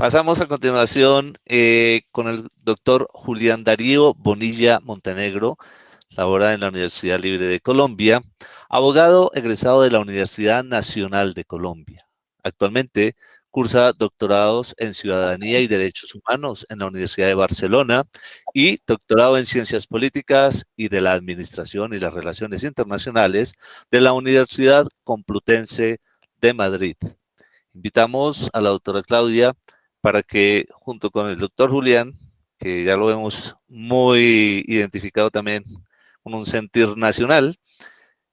Pasamos a continuación con el doctor Julián Darío Bonilla Montenegro, labora en la Universidad Libre de Colombia, abogado egresado de la Universidad Nacional de Colombia. Actualmente cursa doctorados en Ciudadanía y Derechos Humanos en la Universidad de Barcelona y doctorado en Ciencias Políticas y de la Administración y las Relaciones Internacionales de la Universidad Complutense de Madrid. Invitamos a la doctora Claudia para que junto con el doctor Julián, que ya lo vemos muy identificado también con un sentir nacional,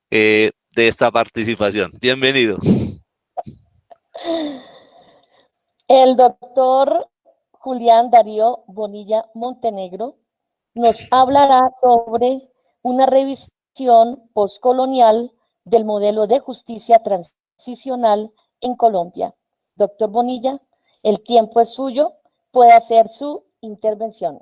de esta participación. Bienvenido. El doctor Julián Darío Bonilla Montenegro nos hablará sobre una revisión postcolonial del modelo de justicia transicional en Colombia. Doctor Bonilla, el tiempo es suyo, puede hacer su intervención.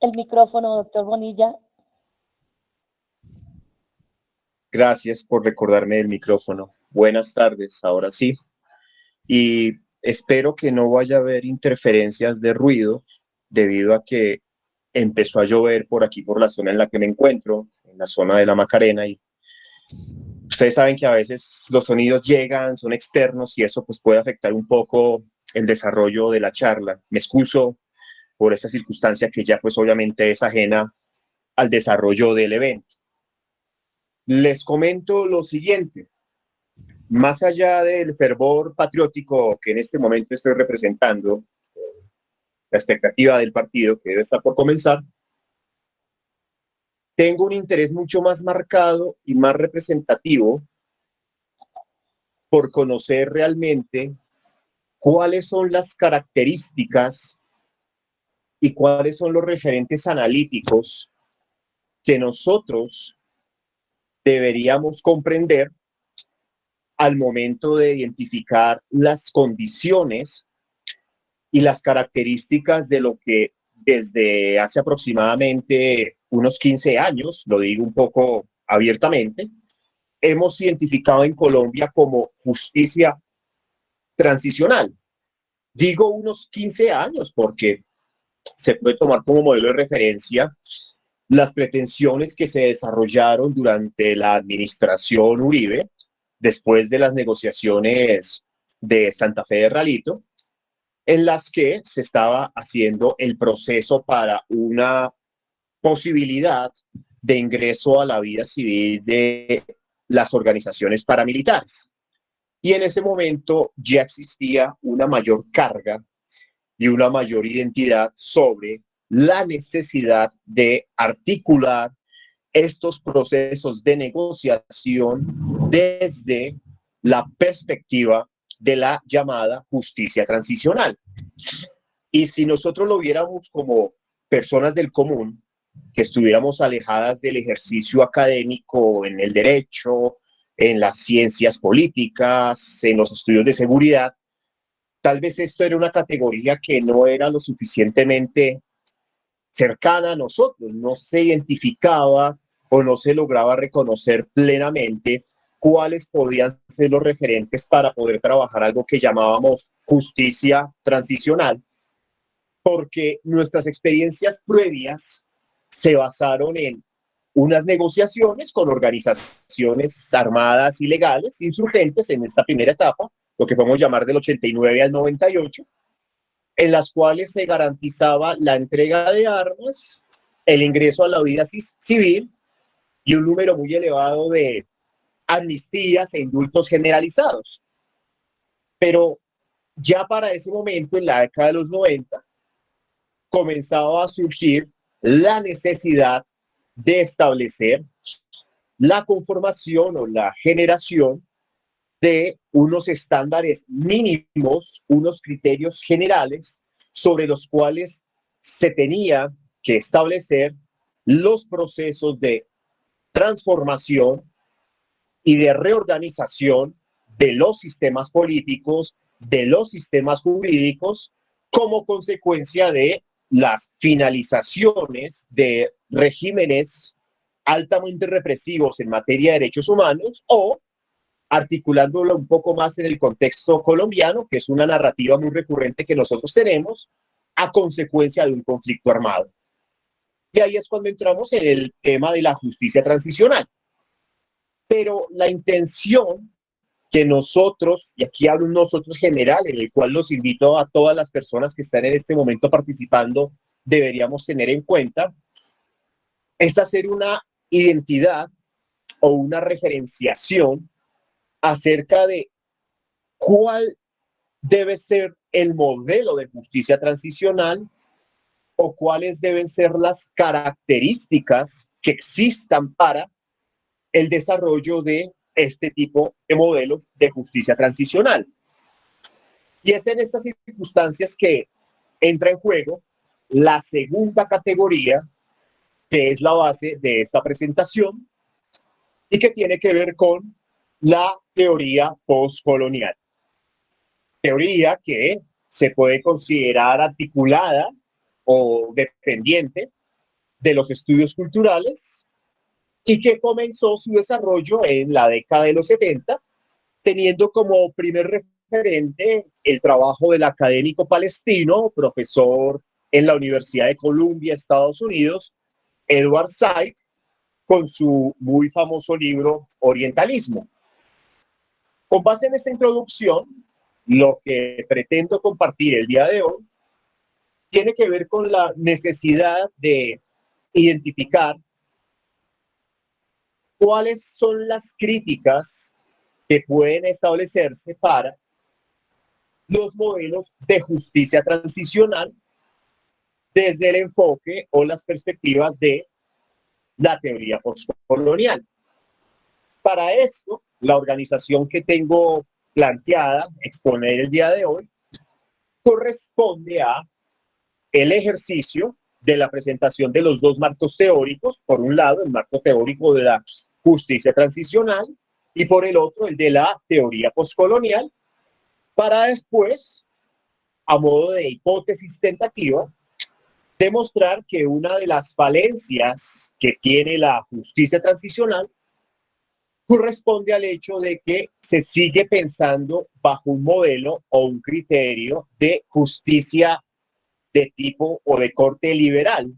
El micrófono, doctor Bonilla. Gracias por recordarme el micrófono. Buenas tardes, ahora sí. Y espero que no vaya a haber interferencias de ruido debido a que empezó a llover por aquí, por la zona en la que me encuentro, en la zona de la Macarena, y ustedes saben que a veces los sonidos llegan, son externos y eso pues puede afectar un poco el desarrollo de la charla. Me excuso por esa circunstancia que ya pues obviamente es ajena al desarrollo del evento. Les comento lo siguiente. Más allá del fervor patriótico que en este momento estoy representando, la expectativa del partido que debe estar por comenzar, tengo un interés mucho más marcado y más representativo por conocer realmente cuáles son las características y cuáles son los referentes analíticos que nosotros deberíamos comprender al momento de identificar las condiciones y las características de lo que desde hace aproximadamente unos 15 años, lo digo un poco abiertamente, hemos identificado en Colombia como justicia transicional. Digo unos 15 años porque se puede tomar como modelo de referencia las pretensiones que se desarrollaron durante la administración Uribe, después de las negociaciones de Santa Fe de Ralito, en las que se estaba haciendo el proceso para una posibilidad de ingreso a la vida civil de las organizaciones paramilitares. Y en ese momento ya existía una mayor carga y una mayor identidad sobre la necesidad de articular estos procesos de negociación desde la perspectiva de la llamada justicia transicional. Y si nosotros lo viéramos como personas del común, que estuviéramos alejadas del ejercicio académico en el derecho, en las ciencias políticas, en los estudios de seguridad, tal vez esto era una categoría que no era lo suficientemente cercana a nosotros, no se identificaba o no se lograba reconocer plenamente cuáles podían ser los referentes para poder trabajar algo que llamábamos justicia transicional, porque nuestras experiencias previas se basaron en unas negociaciones con organizaciones armadas y legales, insurgentes en esta primera etapa, lo que podemos llamar del 89 al 98, en las cuales se garantizaba la entrega de armas, el ingreso a la vida civil y un número muy elevado de amnistías e indultos generalizados. Pero ya para ese momento, en la década de los 90, comenzaba a surgir la necesidad de establecer la conformación o la generación de unos estándares mínimos, unos criterios generales sobre los cuales se tenía que establecer los procesos de transformación y de reorganización de los sistemas políticos, de los sistemas jurídicos, como consecuencia de las finalizaciones de regímenes altamente represivos en materia de derechos humanos, o articulándolo un poco más en el contexto colombiano, que es una narrativa muy recurrente que nosotros tenemos a consecuencia de un conflicto armado. Y ahí es cuando entramos en el tema de la justicia transicional. Pero la intención que nosotros, y aquí hablo un nosotros general, en el cual los invito a todas las personas que están en este momento participando, deberíamos tener en cuenta, es hacer una identidad o una referenciación acerca de cuál debe ser el modelo de justicia transicional o cuáles deben ser las características que existan para el desarrollo de este tipo de modelos de justicia transicional. Y es en estas circunstancias que entra en juego la segunda categoría, que es la base de esta presentación y que tiene que ver con la teoría postcolonial. Teoría que se puede considerar articulada o dependiente de los estudios culturales y que comenzó su desarrollo en la década de los 70, teniendo como primer referente el trabajo del académico palestino, profesor en la Universidad de Columbia, Estados Unidos, Edward Said, con su muy famoso libro Orientalismo. Con base en esta introducción, lo que pretendo compartir el día de hoy tiene que ver con la necesidad de identificar cuáles son las críticas que pueden establecerse para los modelos de justicia transicional desde el enfoque o las perspectivas de la teoría postcolonial. Para esto, la organización que tengo planteada exponer el día de hoy corresponde a el ejercicio de la presentación de los dos marcos teóricos, por un lado el marco teórico de la justicia transicional y por el otro el de la teoría postcolonial, para después, a modo de hipótesis tentativa, demostrar que una de las falencias que tiene la justicia transicional corresponde al hecho de que se sigue pensando bajo un modelo o un criterio de justicia de tipo o de corte liberal,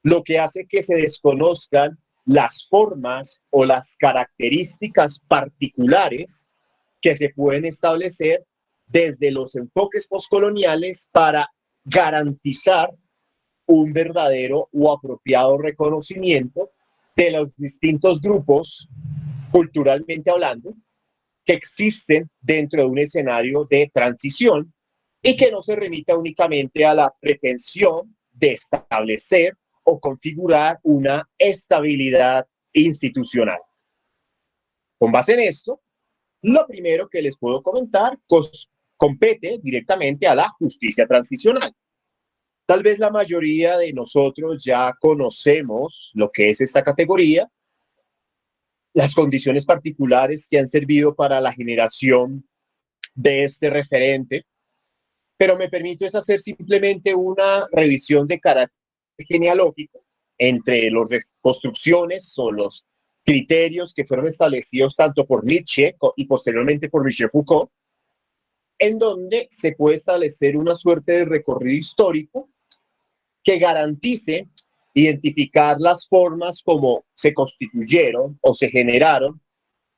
lo que hace que se desconozcan las formas o las características particulares que se pueden establecer desde los enfoques postcoloniales para garantizar un verdadero o apropiado reconocimiento de los distintos grupos, culturalmente hablando, que existen dentro de un escenario de transición y que no se remita únicamente a la pretensión de establecer o configurar una estabilidad institucional. Con base en esto, lo primero que les puedo comentar compete directamente a la justicia transicional. Tal vez la mayoría de nosotros ya conocemos lo que es esta categoría, las condiciones particulares que han servido para la generación de este referente, pero me permito es hacer simplemente una revisión de carácter genealógico entre las reconstrucciones o los criterios que fueron establecidos tanto por Nietzsche y posteriormente por Michel Foucault, en donde se puede establecer una suerte de recorrido histórico que garantice identificar las formas como se constituyeron o se generaron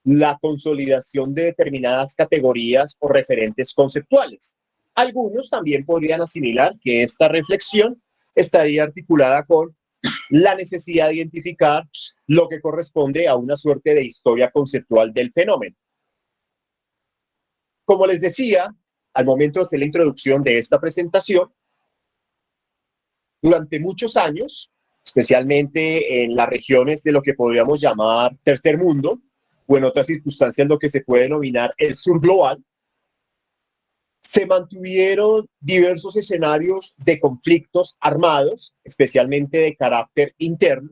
la consolidación de determinadas categorías o referentes conceptuales. Algunos también podrían asimilar que esta reflexión estaría articulada con la necesidad de identificar lo que corresponde a una suerte de historia conceptual del fenómeno. Como les decía, al momento de hacer la introducción de esta presentación, durante muchos años, especialmente en las regiones de lo que podríamos llamar tercer mundo, o en otras circunstancias lo que se puede denominar el sur global, se mantuvieron diversos escenarios de conflictos armados, especialmente de carácter interno,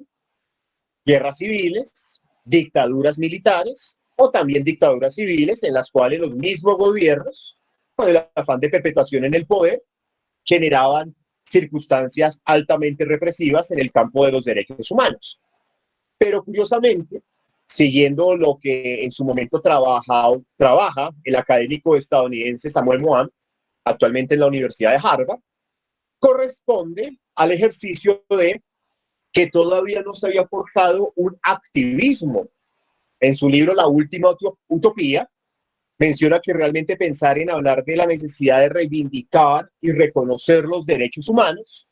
guerras civiles, dictaduras militares o también dictaduras civiles en las cuales los mismos gobiernos, con el afán de perpetuación en el poder, generaban circunstancias altamente represivas en el campo de los derechos humanos. Pero curiosamente, siguiendo lo que en su momento trabaja el académico estadounidense Samuel Mohan, actualmente en la Universidad de Harvard, corresponde al ejercicio de que todavía no se había forjado un activismo. En su libro La Última Utopía, menciona que realmente pensar en hablar de la necesidad de reivindicar y reconocer los derechos humanos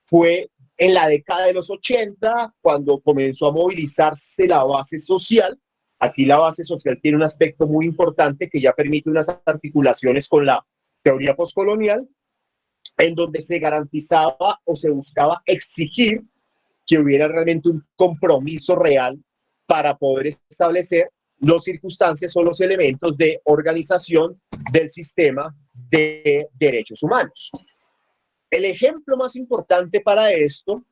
fue en la década de los 80, cuando comenzó a movilizarse la base social. Aquí la base social tiene un aspecto muy importante que ya permite unas articulaciones con la teoría postcolonial, en donde se garantizaba o se buscaba exigir que hubiera realmente un compromiso real para poder establecer las circunstancias o los elementos de organización del sistema de derechos humanos. El ejemplo más importante para esto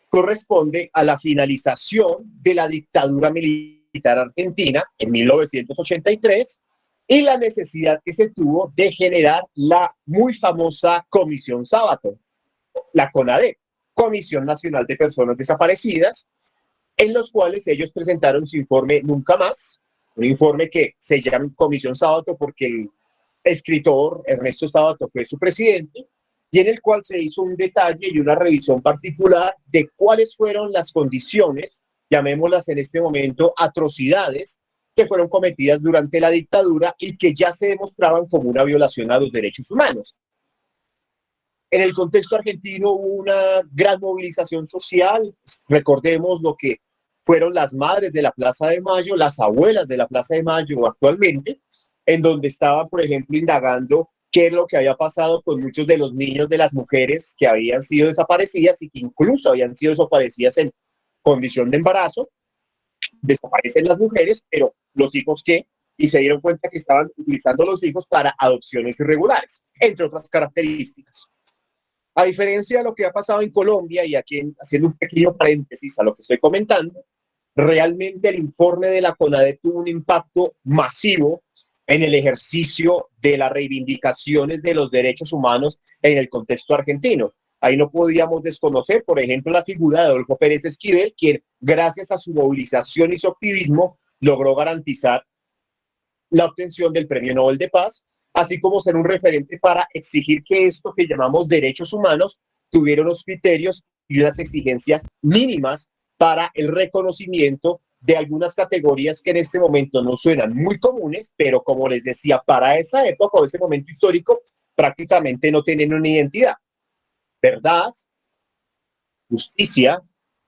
corresponde a la finalización de la dictadura militar argentina en 1983 y la necesidad que se tuvo de generar la muy famosa Comisión Sábato, la CONADE, Comisión Nacional de Personas Desaparecidas, en los cuales ellos presentaron su informe Nunca Más, un informe que se llama Comisión Sábato porque el escritor Ernesto Sábato fue su presidente, y en el cual se hizo un detalle y una revisión particular de cuáles fueron las condiciones, llamémoslas en este momento atrocidades, que fueron cometidas durante la dictadura y que ya se demostraban como una violación a los derechos humanos. En el contexto argentino hubo una gran movilización social. Recordemos lo que fueron las madres de la Plaza de Mayo, las abuelas de la Plaza de Mayo actualmente, en donde estaban, por ejemplo, indagando qué es lo que había pasado con muchos de los niños de las mujeres que habían sido desaparecidas y que incluso habían sido desaparecidas en condición de embarazo. Desaparecen las mujeres, pero los hijos ¿qué? Y se dieron cuenta que estaban utilizando los hijos para adopciones irregulares, entre otras características. A diferencia de lo que ha pasado en Colombia, y aquí haciendo un pequeño paréntesis a lo que estoy comentando, realmente el informe de la CONADE tuvo un impacto masivo en el ejercicio de las reivindicaciones de los derechos humanos en el contexto argentino. Ahí no podíamos desconocer, por ejemplo, la figura de Adolfo Pérez Esquivel, quien gracias a su movilización y su activismo logró garantizar la obtención del Premio Nobel de Paz, así como ser un referente para exigir que esto que llamamos derechos humanos tuviera unos criterios y unas exigencias mínimas para el reconocimiento de algunas categorías que en este momento no suenan muy comunes, pero como les decía, para esa época o ese momento histórico prácticamente no tienen una identidad. Verdad, justicia,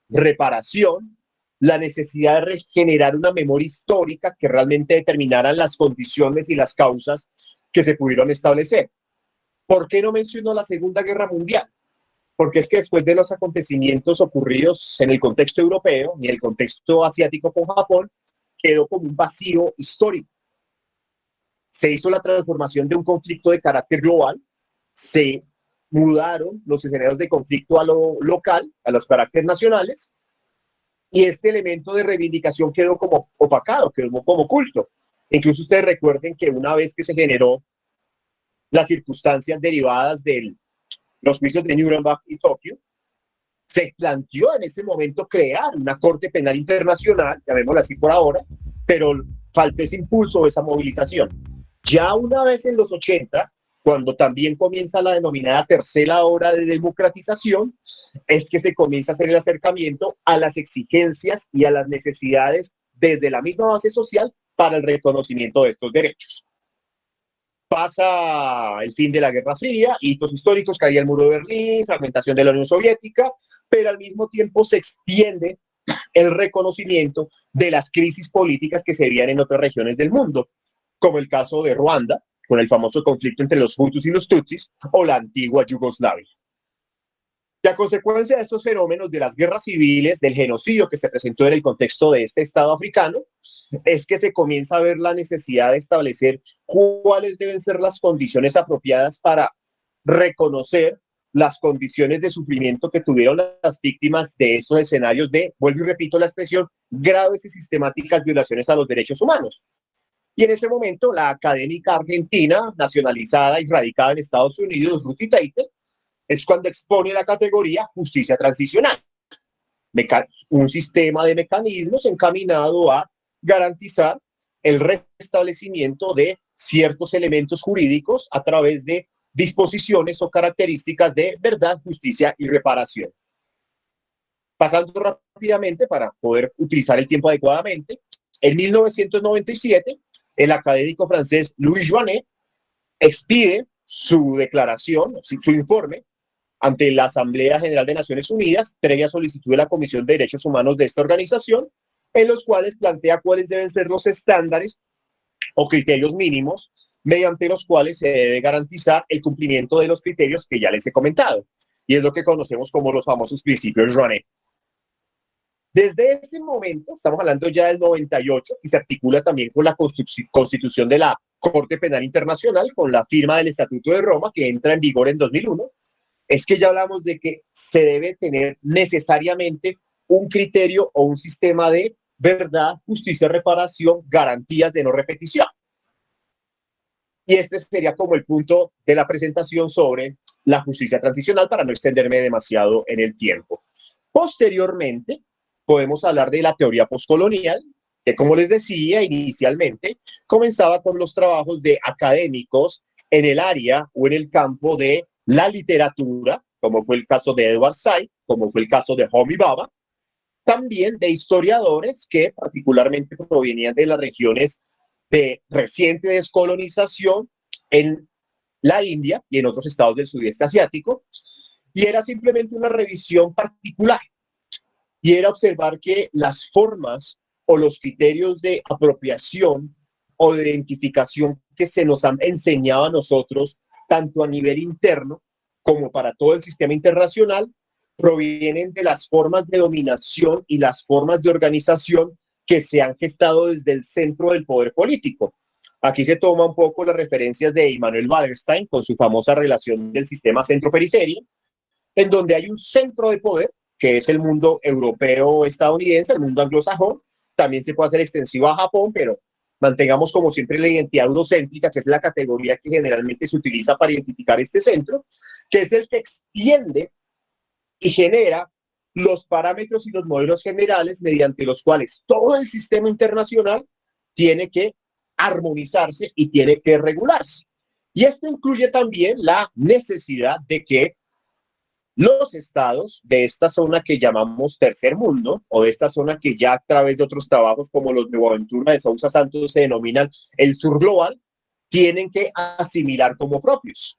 reparación, la necesidad de regenerar una memoria histórica que realmente determinaran las condiciones y las causas que se pudieron establecer. ¿Por qué no menciono la Segunda Guerra Mundial? Porque es que después de los acontecimientos ocurridos en el contexto europeo y en el contexto asiático con Japón, quedó como un vacío histórico. Se hizo la transformación de un conflicto de carácter global, se mudaron los escenarios de conflicto a lo local, a los caracteres nacionales, y este elemento de reivindicación quedó como opacado, quedó como oculto. Incluso ustedes recuerden que una vez que se generó las circunstancias derivadas de los juicios de Nuremberg y Tokio, se planteó en ese momento crear una Corte Penal Internacional, llamémosla así por ahora, pero faltó ese impulso, esa movilización. Ya una vez en los 80, cuando también comienza la denominada tercera ola de democratización, es que se comienza a hacer el acercamiento a las exigencias y a las necesidades desde la misma base social para el reconocimiento de estos derechos. Pasa el fin de la Guerra Fría, hitos históricos, caía el muro de Berlín, fragmentación de la Unión Soviética, pero al mismo tiempo se extiende el reconocimiento de las crisis políticas que se veían en otras regiones del mundo, como el caso de Ruanda, con el famoso conflicto entre los Hutus y los Tutsis, o la antigua Yugoslavia. Y a consecuencia de estos fenómenos de las guerras civiles, del genocidio que se presentó en el contexto de este Estado africano, es que se comienza a ver la necesidad de establecer cuáles deben ser las condiciones apropiadas para reconocer las condiciones de sufrimiento que tuvieron las víctimas de estos escenarios de, vuelvo y repito la expresión, graves y sistemáticas violaciones a los derechos humanos. Y en ese momento, la académica argentina, nacionalizada y radicada en Estados Unidos, Ruth Taiter, es cuando expone la categoría justicia transicional. un sistema de mecanismos encaminado a garantizar el restablecimiento de ciertos elementos jurídicos a través de disposiciones o características de verdad, justicia y reparación. Pasando rápidamente para poder utilizar el tiempo adecuadamente, en 1997, el académico francés Louis Joinet expide su declaración, su informe, ante la Asamblea General de Naciones Unidas, previa solicitud de la Comisión de Derechos Humanos de esta organización, en los cuales plantea cuáles deben ser los estándares o criterios mínimos mediante los cuales se debe garantizar el cumplimiento de los criterios que ya les he comentado, y es lo que conocemos como los famosos principios Joinet. Desde ese momento, estamos hablando ya del 98, y se articula también con la constitución de la Corte Penal Internacional, con la firma del Estatuto de Roma, que entra en vigor en 2001, es que ya hablamos de que se debe tener necesariamente un criterio o un sistema de verdad, justicia, reparación, garantías de no repetición. Y este sería como el punto de la presentación sobre la justicia transicional, para no extenderme demasiado en el tiempo. Posteriormente, podemos hablar de la teoría postcolonial, que, como les decía inicialmente, comenzaba con los trabajos de académicos en el área o en el campo de la literatura, como fue el caso de Edward Said, como fue el caso de Homi Bhabha, también de historiadores que particularmente provenían de las regiones de reciente descolonización en la India y en otros estados del sudeste asiático, y era simplemente una revisión particular, y era observar que las formas o los criterios de apropiación o de identificación que se nos han enseñado a nosotros, tanto a nivel interno como para todo el sistema internacional, provienen de las formas de dominación y las formas de organización que se han gestado desde el centro del poder político. Aquí se toma un poco las referencias de Immanuel Wallerstein con su famosa relación del sistema centro-periferia, en donde hay un centro de poder, que es el mundo europeo estadounidense, el mundo anglosajón. También se puede hacer extensivo a Japón, pero mantengamos como siempre la identidad eurocéntrica, que es la categoría que generalmente se utiliza para identificar este centro, que es el que extiende y genera los parámetros y los modelos generales mediante los cuales todo el sistema internacional tiene que armonizarse y tiene que regularse. Y esto incluye también la necesidad de que los estados de esta zona que llamamos tercer mundo, o de esta zona que ya a través de otros trabajos como los de Boaventura de Sousa Santos se denominan el sur global, tienen que asimilar como propios.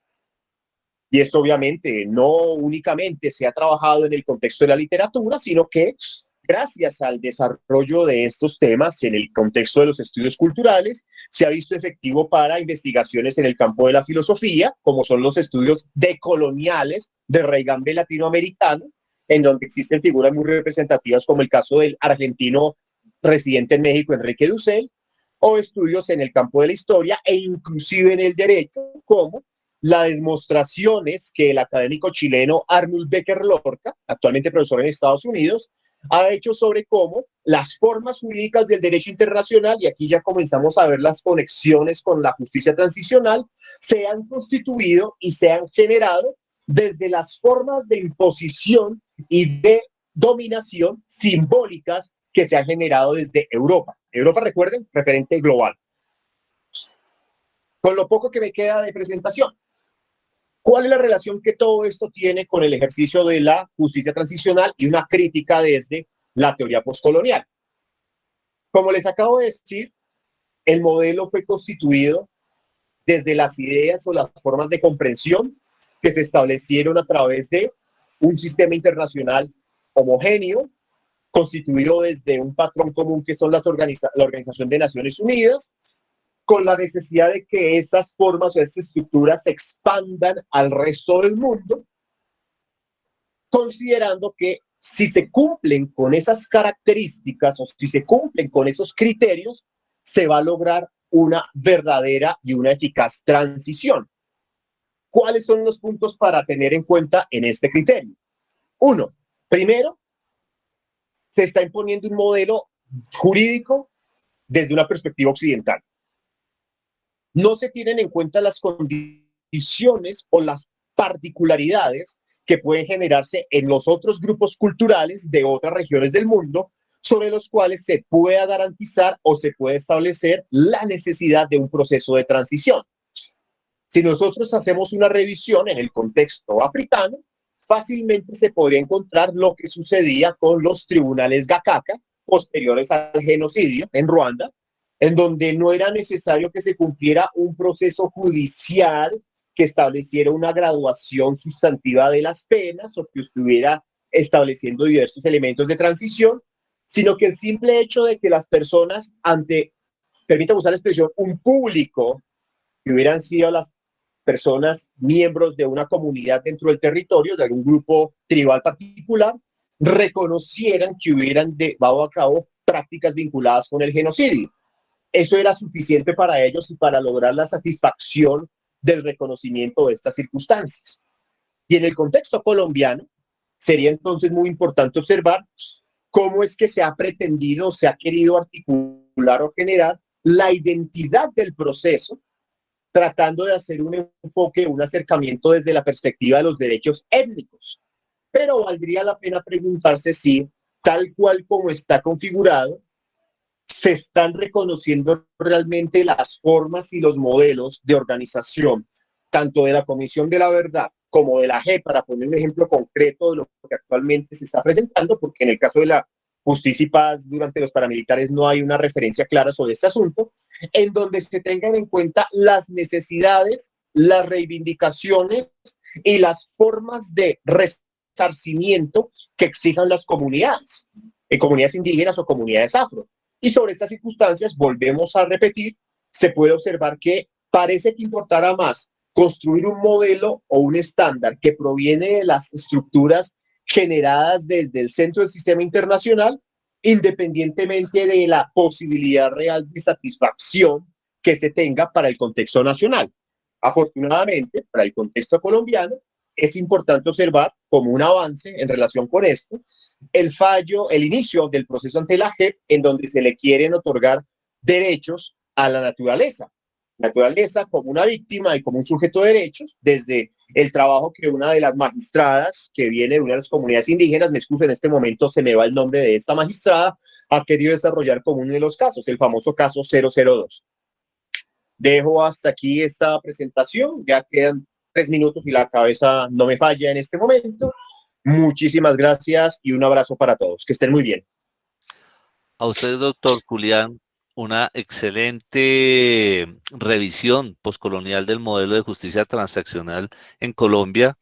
Y esto obviamente no únicamente se ha trabajado en el contexto de la literatura, sino que gracias al desarrollo de estos temas en el contexto de los estudios culturales, se ha visto efectivo para investigaciones en el campo de la filosofía, como son los estudios decoloniales de raigambre latinoamericano, en donde existen figuras muy representativas como el caso del argentino residente en México, Enrique Dussel, o estudios en el campo de la historia e inclusive en el derecho, como las demostraciones que el académico chileno Arnold Becker Lorca, actualmente profesor en Estados Unidos, ha hecho sobre cómo las formas jurídicas del derecho internacional, y aquí ya comenzamos a ver las conexiones con la justicia transicional, se han constituido y se han generado desde las formas de imposición y de dominación simbólicas que se han generado desde Europa. Europa, recuerden, referente global. Con lo poco que me queda de presentación, ¿cuál es la relación que todo esto tiene con el ejercicio de la justicia transicional y una crítica desde la teoría postcolonial? Como les acabo de decir, el modelo fue constituido desde las ideas o las formas de comprensión que se establecieron a través de un sistema internacional homogéneo, constituido desde un patrón común que son la Organización de Naciones Unidas, con la necesidad de que esas formas o esas estructuras se expandan al resto del mundo, considerando que si se cumplen con esas características o si se cumplen con esos criterios, se va a lograr una verdadera y una eficaz transición. ¿Cuáles son los puntos para tener en cuenta en este criterio? Uno, primero, se está imponiendo un modelo jurídico desde una perspectiva occidental. No se tienen en cuenta las condiciones o las particularidades que pueden generarse en los otros grupos culturales de otras regiones del mundo, sobre los cuales se pueda garantizar o se puede establecer la necesidad de un proceso de transición. Si nosotros hacemos una revisión en el contexto africano, fácilmente se podría encontrar lo que sucedía con los tribunales Gacaca posteriores al genocidio en Ruanda, en donde no era necesario que se cumpliera un proceso judicial que estableciera una graduación sustantiva de las penas o que estuviera estableciendo diversos elementos de transición, sino que el simple hecho de que las personas ante, permítame usar la expresión, un público que hubieran sido las personas miembros de una comunidad dentro del territorio, de algún grupo tribal particular, reconocieran que hubieran llevado a cabo prácticas vinculadas con el genocidio. Eso era suficiente para ellos y para lograr la satisfacción del reconocimiento de estas circunstancias. Y en el contexto colombiano, sería entonces muy importante observar cómo es que se ha pretendido, se ha querido articular o generar la identidad del proceso, tratando de hacer un enfoque, un acercamiento desde la perspectiva de los derechos étnicos. Pero valdría la pena preguntarse si, tal cual como está configurado, se están reconociendo realmente las formas y los modelos de organización, tanto de la Comisión de la Verdad como de la JEP, para poner un ejemplo concreto de lo que actualmente se está presentando, porque en el caso de la Justicia y Paz durante los paramilitares no hay una referencia clara sobre este asunto, en donde se tengan en cuenta las necesidades, las reivindicaciones y las formas de resarcimiento que exijan las comunidades, comunidades indígenas o comunidades afro. Y sobre estas circunstancias, volvemos a repetir, se puede observar que parece que importará más construir un modelo o un estándar que proviene de las estructuras generadas desde el centro del sistema internacional, independientemente de la posibilidad real de satisfacción que se tenga para el contexto nacional. Afortunadamente, para el contexto colombiano, es importante observar como un avance en relación con esto, el fallo, el inicio del proceso ante la JEP, en donde se le quieren otorgar derechos a la naturaleza como una víctima y como un sujeto de derechos, desde el trabajo que una de las magistradas que viene de una de las comunidades indígenas, me excuso en este momento, se me va el nombre de esta magistrada, ha querido desarrollar como uno de los casos, el famoso caso 002. Dejo hasta aquí esta presentación, ya quedan 3 minutos y la cabeza no me falla en este momento. Muchísimas gracias y un abrazo para todos. Que estén muy bien. A usted, doctor Julián, una excelente revisión poscolonial del modelo de justicia transaccional en Colombia.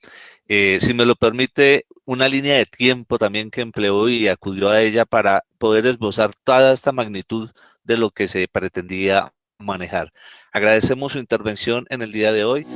Si me lo permite, una línea de tiempo también que empleó y acudió a ella para poder esbozar toda esta magnitud de lo que se pretendía manejar. Agradecemos su intervención en el día de hoy.